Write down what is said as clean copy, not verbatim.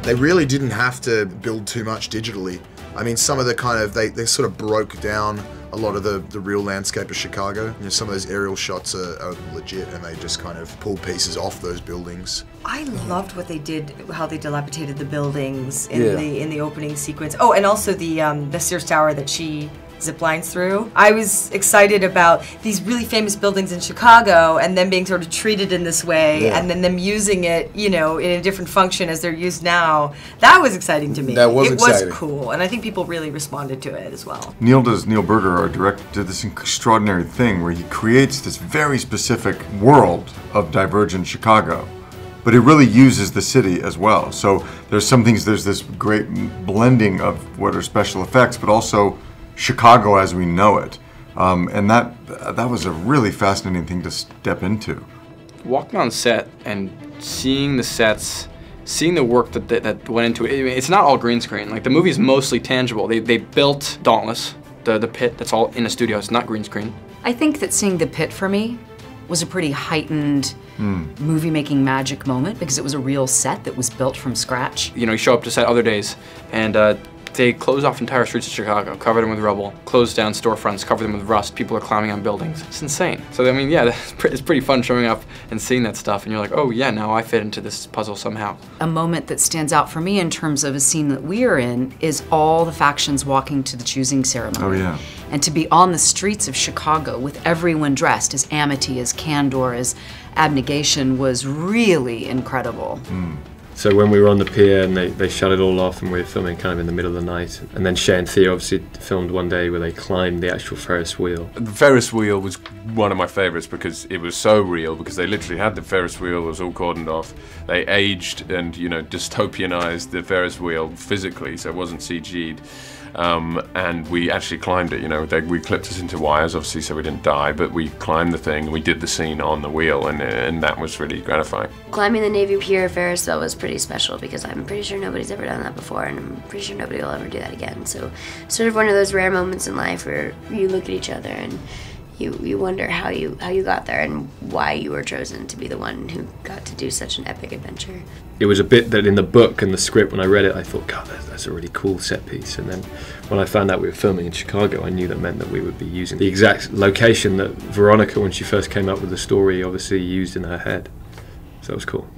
They really didn't have to build too much digitally. I mean, some of the kind of, they sort of broke down a lot of the real landscape of Chicago. You know, some of those aerial shots are legit, and they just kind of pull pieces off those buildings. I loved what they did, how they dilapidated the buildings in the opening sequence. Oh, and also the Sears Tower that she zip lines through. I was excited about these really famous buildings in Chicago and then being sort of treated in this way, and then them using it, you know, in a different function as they're used now. That was exciting to me. That was exciting. It was cool, and I think people really responded to it as well. Neil Berger, our director, did this extraordinary thing where he creates this very specific world of Divergent Chicago, but it really uses the city as well. So there's some things, there's this great blending of what are special effects, but also Chicago as we know it, and that was a really fascinating thing to step into. Walking on set and seeing the sets, seeing the work that went into it. It's not all green screen. Like, the movie is mostly tangible. They built Dauntless, the pit that's all in a studio. It's not green screen. I think that seeing the pit for me was a pretty heightened movie-making magic moment because it was a real set that was built from scratch. You know, you show up to set other days, and they close off entire streets of Chicago, cover them with rubble, close down storefronts, cover them with rust. People are climbing on buildings. It's insane. So, I mean, yeah, it's pretty fun showing up and seeing that stuff, and you're like, oh yeah, now I fit into this puzzle somehow. A moment that stands out for me in terms of a scene that we are in is all the factions walking to the choosing ceremony. Oh yeah. And to be on the streets of Chicago with everyone dressed as amity, as candor, as abnegation was really incredible. So when we were on the pier and they shut it all off and we were filming kind of in the middle of the night, and then Shay and Theo obviously filmed one day where they climbed the actual Ferris wheel. The Ferris wheel was one of my favorites because it was so real, because they literally had the Ferris wheel, it was all cordoned off. They aged and, you know, dystopianized the Ferris wheel physically, so it wasn't CG'd. And we actually climbed it, you know, we clipped us into wires, obviously, so we didn't die, but we climbed the thing, and we did the scene on the wheel, and that was really gratifying. Climbing the Navy Pier Ferris wheel was pretty special because I'm pretty sure nobody's ever done that before, and I'm pretty sure nobody will ever do that again. So, sort of one of those rare moments in life where you look at each other and you wonder how you got there and why you were chosen to be the one who got to do such an epic adventure. It was a bit that in the book and the script, when I read it, I thought, God, that's a really cool set piece. And then when I found out we were filming in Chicago, I knew that meant that we would be using the exact location that Veronica, when she first came up with the story, obviously used in her head. So it was cool.